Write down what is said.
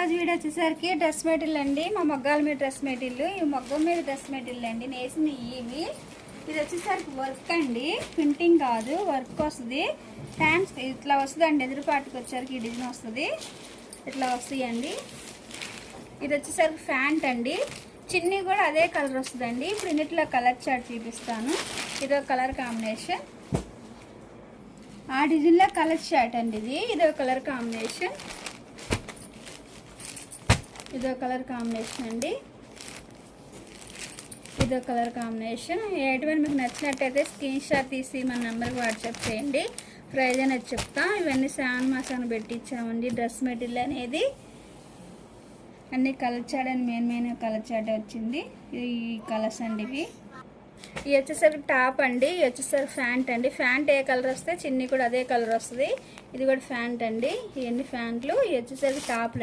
ఈరోజు వీడియో వచ్చేసరికి dress material అండి. మా మొగ్గాల మీద డ్రెస్ మెటీరియల్, ఈ మొగ్గం మీద డ్రెస్ మెటీరియల్ అండి. నేసిన ఇవి ఇది వచ్చేసరికి వర్క్ అండి, ప్రింటింగ్ కాదు, వర్క్ వస్తుంది. హ్యాండ్స్ ఇట్లా వస్తుంది అండి. ఎదురుపాటుకు వచ్చేసరికి ఈ డిజైన్ వస్తుంది, ఇట్లా వస్తాయండి. ఇది వచ్చేసరికి ప్యాంట్ అండి. చిన్ని కూడా అదే కలర్ వస్తుందండి. ఇప్పుడు ఇన్నిట్లో కలర్ చార్ట్ చూపిస్తాను. ఇదో కలర్ కాంబినేషన్, ఆ డిజైన్లో కలర్ చార్ట్ అండి. ఇదో కలర్ కాంబినేషన్, ఇదో కలర్ కాంబినేషన్ అండి. ఇదో కలర్ కాంబినేషన్. ఎటువంటి మీకు నచ్చినట్టయితే స్క్రీన్ షాట్ తీసి మన నెంబర్కి వాట్సాప్ చేయండి. ప్రైజ్ అనేది చెప్తా. ఇవన్నీ శాన్ మాసాన్ని పెట్టించామండి. డ్రెస్ మెటీరియల్ అనేది అన్ని కలర్ చాట్ అని మెయిన్ కలర్ చాట్ వచ్చింది. ఈ కలర్స్ అండి ఇవి. ఇవి వచ్చేసరికి టాప్ అండి, ఇవి వచ్చేసరికి ప్యాంట్ అండి. ప్యాంట్ ఏ కలర్ వస్తే చిన్ని కూడా అదే కలర్ వస్తుంది. ఇది కూడా ప్యాంట్ అండి. ఇవన్నీ ప్యాంట్లు. ఇవి వచ్చేసరికి టాప్.